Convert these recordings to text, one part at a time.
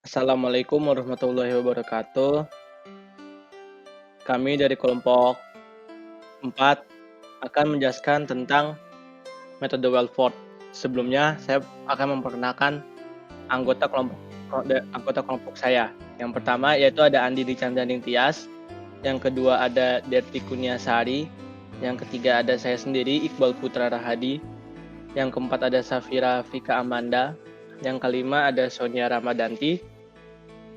Assalamualaikum warahmatullahi wabarakatuh. Kami dari kelompok 4 akan menjelaskan tentang metode Welford. Sebelumnya, saya akan memperkenalkan anggota kelompok saya. Yang pertama yaitu ada Andi Dicandanding Tias, yang kedua ada Derti Kurniasari, yang ketiga ada saya sendiri Iqbal Putra Rahadi, yang keempat ada Safira Vika Amanda, yang kelima ada Sonia Ramadanti,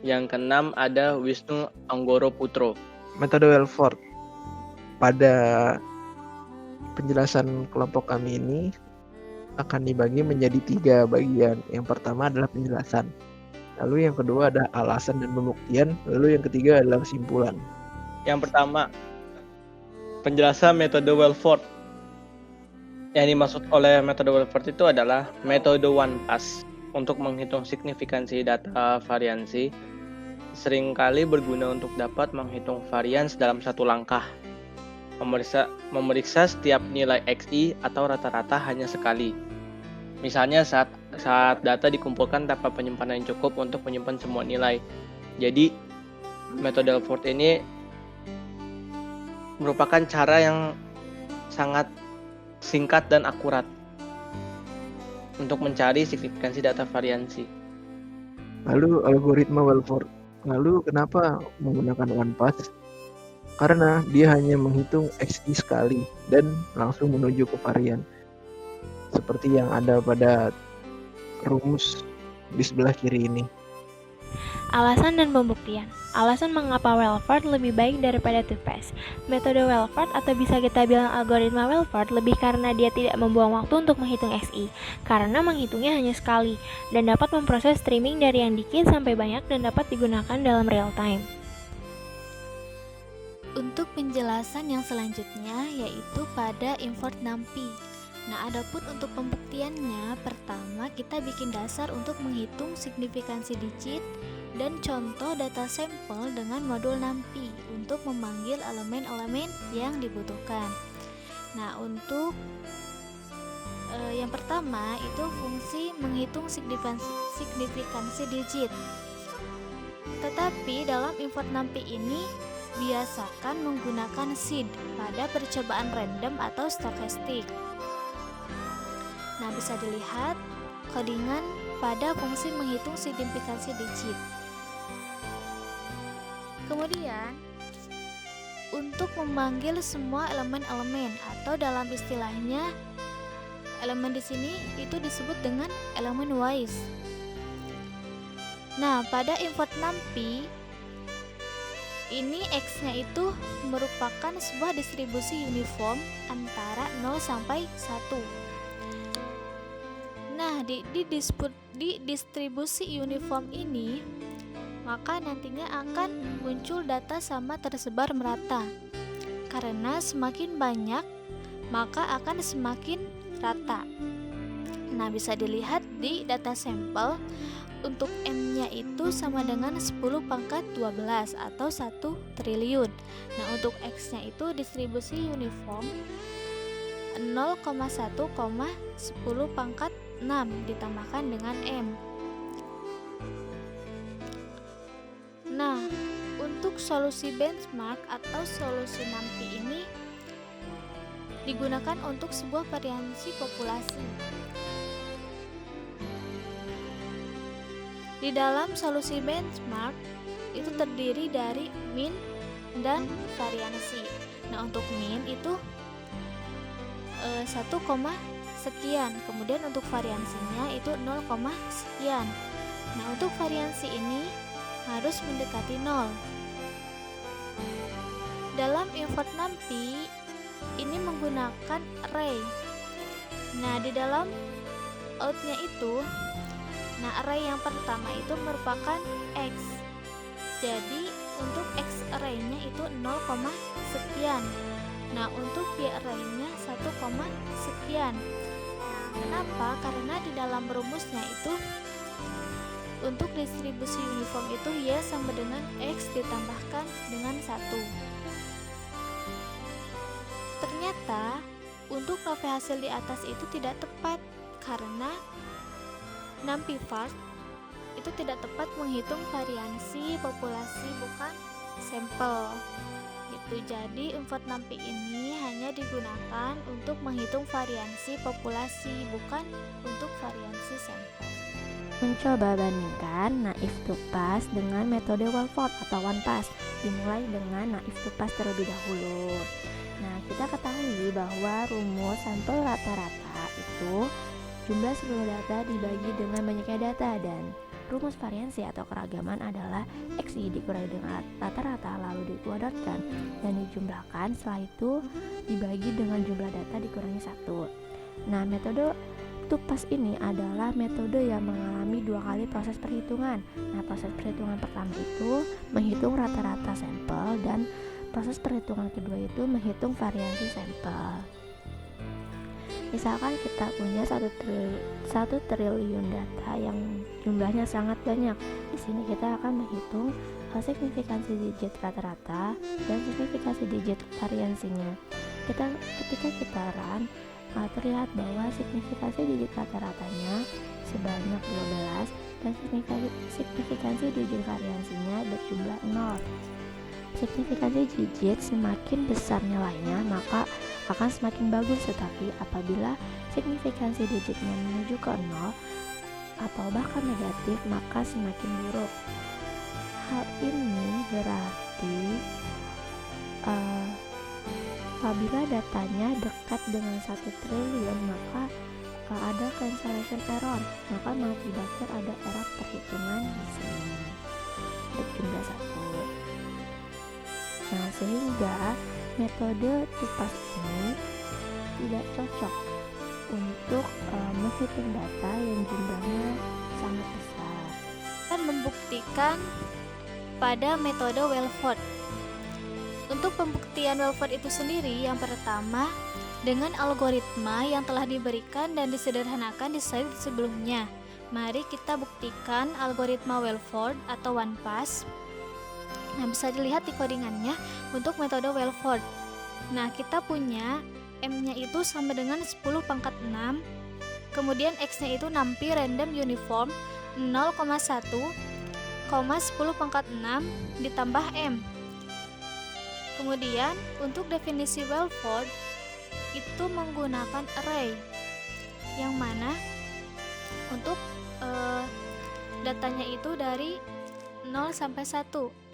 yang keenam ada Wisnu Anggoro Putro. Metode Welford. Pada penjelasan kelompok kami ini akan dibagi menjadi 3 bagian. Yang pertama adalah penjelasan. Lalu yang kedua ada alasan dan pembuktian. Lalu yang ketiga adalah kesimpulan. Yang pertama, penjelasan metode Welford. Yang dimaksud oleh metode Welford itu adalah metode one pass untuk menghitung signifikansi data variansi. Seringkali berguna untuk dapat menghitung varians dalam satu langkah. Memeriksa setiap nilai XI atau rata-rata hanya sekali. Misalnya saat data dikumpulkan tanpa penyimpanan yang cukup untuk menyimpan semua nilai. Jadi, metode Welford ini merupakan cara yang sangat singkat dan akurat untuk mencari signifikansi data variansi. Lalu algoritma Welford. Lalu kenapa menggunakan one pass? Karena dia hanya menghitung XI sekali dan langsung menuju ke varian. Seperti yang ada pada rumus di sebelah kiri ini. Alasan dan pembuktian. Alasan mengapa Welford lebih baik daripada two-pass. Metode Welford atau bisa kita bilang algoritma Welford lebih karena dia tidak membuang waktu untuk menghitung XI, karena menghitungnya hanya sekali, dan dapat memproses streaming dari yang dikit sampai banyak dan dapat digunakan dalam real time. Untuk penjelasan yang selanjutnya yaitu pada import NumPy. Nah, adapun untuk pembuktiannya, pertama kita bikin dasar untuk menghitung signifikansi digit dan contoh data sampel dengan modul NumPy untuk memanggil elemen-elemen yang dibutuhkan. Nah, untuk yang pertama itu fungsi menghitung signifikansi digit. Tetapi dalam import NumPy ini biasakan menggunakan seed pada percobaan random atau stokastik. Nah, bisa dilihat codingan pada fungsi menghitung signifikansi digit. Kemudian, untuk memanggil semua elemen-elemen atau dalam istilahnya elemen di sini itu disebut dengan elemen wise. Nah, pada import NumPy ini X-nya itu merupakan sebuah distribusi uniform antara 0 sampai 1. Nah, di distribusi uniform ini, maka nantinya akan muncul data sama tersebar merata. Karena semakin banyak, maka akan semakin rata. Nah, bisa dilihat di data sampel, untuk M-nya itu sama dengan 10 pangkat 12 atau 1 triliun. Nah, untuk X-nya itu distribusi uniform 0,1,10 pangkat 6 ditambahkan dengan M. Nah, untuk solusi benchmark atau solusi NumPy ini digunakan untuk sebuah variansi populasi. Di dalam solusi benchmark itu terdiri dari mean dan variansi. Nah, untuk mean itu 1, sekian. Kemudian untuk variansinya itu 0, sekian. Nah, untuk variansi ini harus mendekati 0. Dalam import NumPy ini menggunakan array. Nah, di dalam outnya itu, array yang pertama itu merupakan X. Jadi untuk X array-nya itu 0, sekian. Nah, untuk Y array-nya 1, sekian. Nah, kenapa? Karena di dalam rumusnya itu untuk distribusi uniform itu Y sama dengan X ditambahkan dengan 1. Ternyata untuk nove hasil di atas itu tidak tepat karena NumPy part itu tidak tepat menghitung variansi populasi, bukan sampel. Gitu. Jadi 4-6P ini hanya digunakan untuk menghitung variansi populasi, bukan untuk variansi sampel. Mencoba bandingkan naif to pass dengan metode Walford atau one pass. Dimulai dengan naif to pass terlebih dahulu. Nah, kita ketahui bahwa rumus sampel rata-rata itu jumlah seluruh data dibagi dengan banyaknya data, dan rumus variansi atau keragaman adalah XI dikurangi dengan rata-rata lalu dikuadratkan dan dijumlahkan, setelah itu dibagi dengan jumlah data dikurangi 1. Nah, metode two-pass ini adalah metode yang mengalami 2 kali proses perhitungan. Nah, proses perhitungan pertama itu menghitung rata-rata sampel, dan proses perhitungan kedua itu menghitung variansi sampel. Misalkan kita punya 1 triliun data yang jumlahnya sangat banyak. Di sini kita akan menghitung signifikansi digit rata-rata dan signifikansi digit variansinya. Ketika kita run, terlihat bahwa signifikansi digit rata-ratanya sebanyak 12 dan signifikansi digit variansinya berjumlah 0. Signifikansi digit semakin besar nilainya, maka akan semakin bagus, tetapi apabila signifikansi digitnya menuju ke 0 atau bahkan negatif, maka semakin buruk. Hal ini berarti apabila datanya dekat dengan 1 triliun, maka ada cancellation error, maka mengakibatkan ada error perhitungan di sini berjumlah 1. Nah, sehingga metode two-pass ini tidak cocok untuk menghitung data yang jumlahnya sangat besar. Dan membuktikan pada metode Walford. Untuk pembuktian Walford itu sendiri, yang pertama dengan algoritma yang telah diberikan dan disederhanakan di slide sebelumnya. Mari kita buktikan algoritma Walford atau one pass. Nah, bisa dilihat di codingannya untuk metode Walford. Nah, kita punya M-nya itu sama dengan 10 pangkat 6, kemudian X-nya itu 6P random uniform 0,1, 10 pangkat 6 ditambah M. Kemudian untuk definisi Walford itu menggunakan array, yang mana untuk datanya itu dari 0 sampai 1.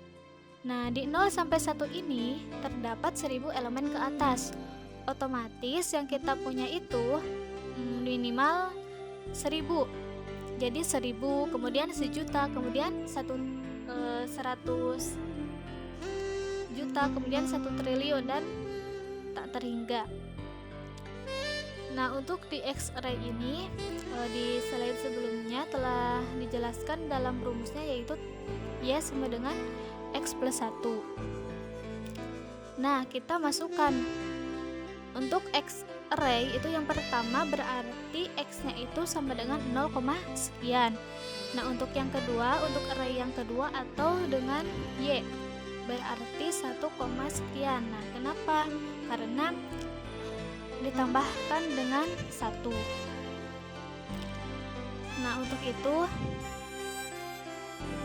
Nah, di 0 sampai 1 ini terdapat 1000 elemen ke atas. Otomatis yang kita punya itu minimal 1000. Jadi 1000, kemudian 1.000.000, kemudian 100 juta, kemudian 1 triliun, dan tak terhingga. Nah, untuk di X-ray ini di slide sebelumnya telah dijelaskan dalam rumusnya, yaitu Y sama dengan X plus 1. Nah, kita masukkan untuk X-ray itu yang pertama berarti X-nya itu sama dengan 0, sekian. Nah, untuk yang kedua, untuk array yang kedua atau dengan Y berarti 1, sekian. Nah, kenapa? Karena ditambahkan dengan 1. Nah, untuk itu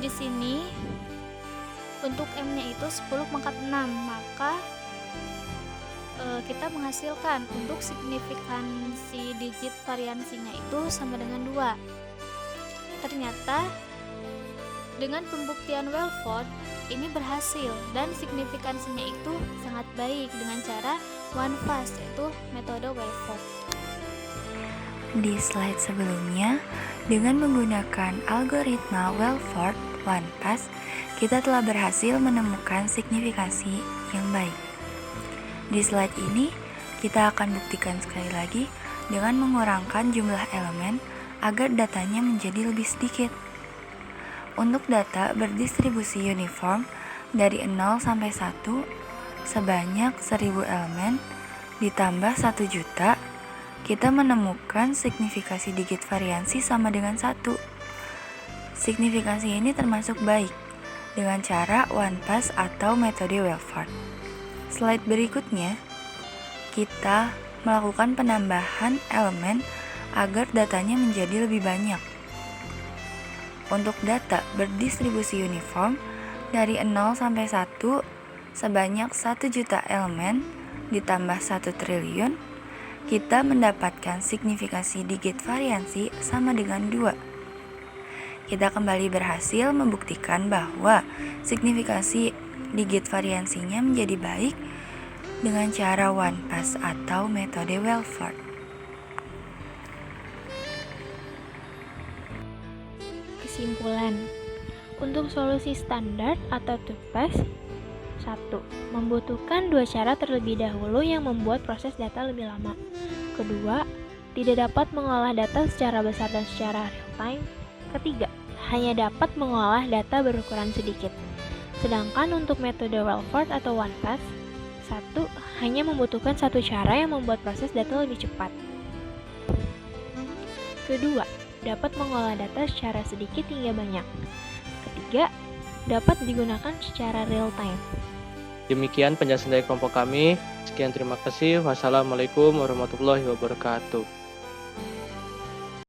di sini untuk M-nya itu 10 pangkat 6, maka kita menghasilkan untuk signifikansi digit variansinya itu sama dengan 2. Ternyata dengan pembuktian Walford ini berhasil dan signifikansinya itu sangat baik dengan cara one pass, yaitu metode Walford. Di slide sebelumnya, dengan menggunakan algoritma Walford one pass, kita telah berhasil menemukan signifikansi yang baik. Di slide ini, kita akan buktikan sekali lagi dengan mengurangkan jumlah elemen agar datanya menjadi lebih sedikit. Untuk data berdistribusi uniform dari 0 sampai 1 sebanyak 1000 elemen ditambah 1 juta, kita menemukan signifikansi digit variansi sama dengan 1. Signifikansi ini termasuk baik dengan cara one pass atau metode Walford. Slide berikutnya, kita melakukan penambahan elemen agar datanya menjadi lebih banyak. untuk data berdistribusi uniform dari 0 sampai 1 sebanyak 1 juta elemen ditambah 1 triliun, kita mendapatkan signifikasi digit variansi sama dengan 2. Kita kembali berhasil membuktikan bahwa signifikasi digit variansinya menjadi baik dengan cara one pass atau metode Welford. Kesimpulan, untuk solusi standar atau two-pass, 1. Membutuhkan 2 cara terlebih dahulu yang membuat proses data lebih lama. Kedua, tidak dapat mengolah data secara besar dan secara real-time. Ketiga, hanya dapat mengolah data berukuran sedikit. Sedangkan untuk metode Welford atau one pass, 1. Hanya membutuhkan 1 cara yang membuat proses data lebih cepat. Kedua, dapat mengolah data secara sedikit hingga banyak. Ketiga, dapat digunakan secara real time. Demikian penjelasan dari kelompok kami. Sekian, terima kasih. Wassalamualaikum warahmatullahi wabarakatuh.